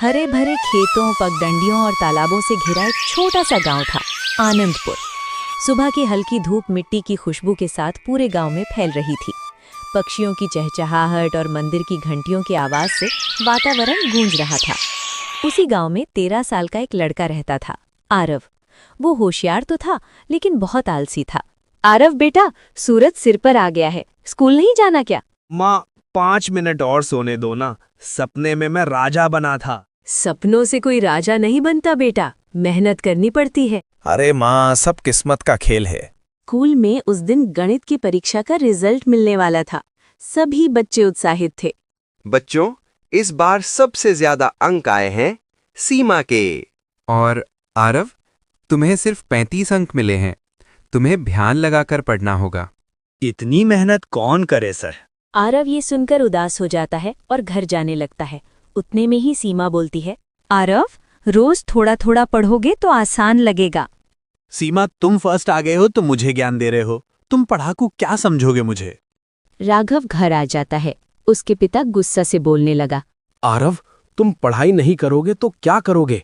हरे भरे खेतों, पगडंडियों और तालाबों से घिरा एक छोटा सा गांव था, आनंदपुर। सुबह की हल्की धूप मिट्टी की खुशबू के साथ पूरे गांव में फैल रही थी। पक्षियों की चहचहाहट और मंदिर की घंटियों की आवाज से वातावरण गूंज रहा था। उसी गांव में 13 साल का एक लड़का रहता था, आरव। वो होशियार तो था, लेकिन बहुत आलसी था। आरव बेटा, सूरज सिर पर आ गया है, स्कूल नहीं जाना क्या? माँ, 5 मिनट और सोने दो ना। सपने में मैं राजा बना था। सपनों से कोई राजा नहीं बनता बेटा, मेहनत करनी पड़ती है। अरे माँ, सब किस्मत का खेल है। स्कूल में उस दिन गणित की परीक्षा का रिजल्ट मिलने वाला था। सभी बच्चे उत्साहित थे। बच्चों, इस बार सबसे ज्यादा अंक आए हैं सीमा के। और आरव, तुम्हें सिर्फ 35 अंक मिले हैं। तुम्हें ध्यान लगाकर पढ़ना होगा। इतनी मेहनत कौन करे सर? आरव ये सुनकर उदास हो जाता है और घर जाने लगता है। उतने में ही सीमा बोलती है, आरव, रोज थोड़ा थोड़ा पढ़ोगे तो आसान लगेगा। सीमा, तुम फर्स्ट आ गए हो तो मुझे ज्ञान दे रहे हो। तुम पढ़ाकू क्या समझोगे मुझे? राघव घर आ जाता है। उसके पिता गुस्सा से बोलने लगा, आरव, तुम पढ़ाई नहीं करोगे तो क्या करोगे?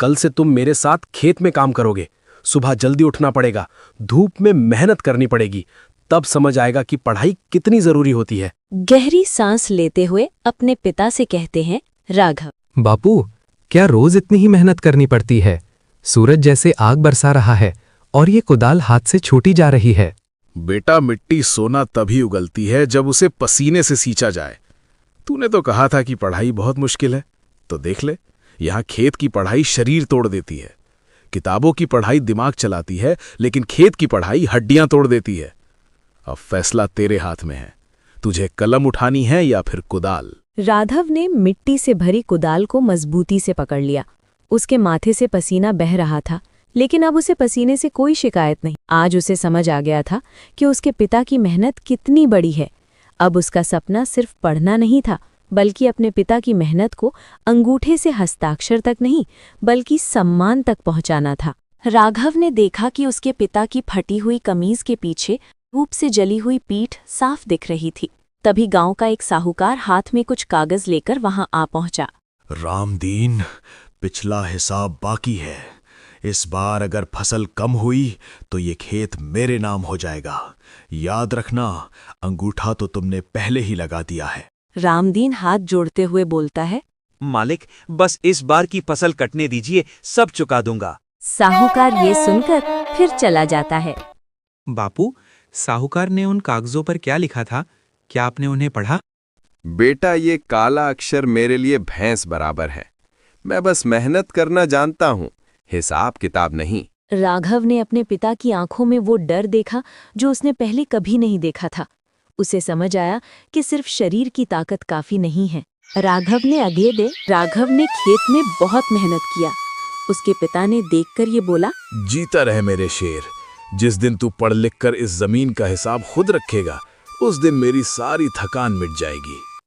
कल से तुम मेरे साथ खेत में काम करोगे। सुबह जल्दी उठना पड़ेगा, धूप में मेहनत करनी पड़ेगी। तब समझ आएगा कि पढ़ाई कितनी जरूरी होती है। गहरी सांस लेते हुए अपने पिता से कहते हैं राघव, बापू, क्या रोज इतनी ही मेहनत करनी पड़ती है? सूरज जैसे आग बरसा रहा है और ये कुदाल हाथ से छूटी जा रही है। बेटा, मिट्टी सोना तभी उगलती है जब उसे पसीने से सींचा जाए। तूने तो कहा था कि पढ़ाई बहुत मुश्किल है, तो देख ले, यहाँ खेत की पढ़ाई शरीर तोड़ देती है। किताबों की पढ़ाई दिमाग चलाती है, लेकिन खेत की पढ़ाई हड्डियां तोड़ देती है। अब फैसला तेरे हाथ में है, तुझे कलम उठानी है या फिर कुदाल। राघव ने मिट्टी से भरी कुदाल को मजबूती से पकड़ लिया। उसके माथे से पसीना बह रहा था, लेकिन अब उसे पसीने से कोई शिकायत नहीं। आज उसे समझ आ गया था कि उसके पिता की मेहनत कितनी बड़ी है। अब उसका सपना सिर्फ पढ़ना नहीं था, बल्कि अपने पिता की मेहनत को अंगूठे से हस्ताक्षर तक नहीं, बल्कि सम्मान तक पहुंचाना था। राघव ने देखा कि उसके पिता की फटी हुई कमीज के पीछे धूप से जली हुई पीठ साफ दिख रही थी। तभी गांव का एक साहूकार हाथ में कुछ कागज लेकर वहां आ पहुंचा। रामदीन, पिछला हिसाब बाकी है। इस बार अगर फसल कम हुई तो ये खेत मेरे नाम हो जाएगा। याद रखना, अंगूठा तो तुमने पहले ही लगा दिया है। रामदीन हाथ जोड़ते हुए बोलता है, मालिक, बस इस बार की फसल कटने दीजिए, सब चुका दूंगा। साहूकार ये सुनकर फिर चला जाता है। बापू, साहूकार ने उन कागजों पर क्या लिखा था? क्या आपने उन्हें पढ़ा? बेटा, ये काला अक्षर मेरे लिए भैंस बराबर है। मैं बस मेहनत करना जानता हूँ, हिसाब किताब नहीं। राघव ने अपने पिता की आंखों में वो डर देखा जो उसने पहले कभी नहीं देखा था। उसे समझ आया कि सिर्फ शरीर की ताकत काफी नहीं है। राघव ने खेत में बहुत मेहनत किया। उसके पिता ने देखकर ये बोला, जीता रहे मेरे शेर। जिस दिन तू पढ़ लिख कर इस जमीन का हिसाब खुद रखेगा, उस दिन मेरी सारी थकान मिट जाएगी।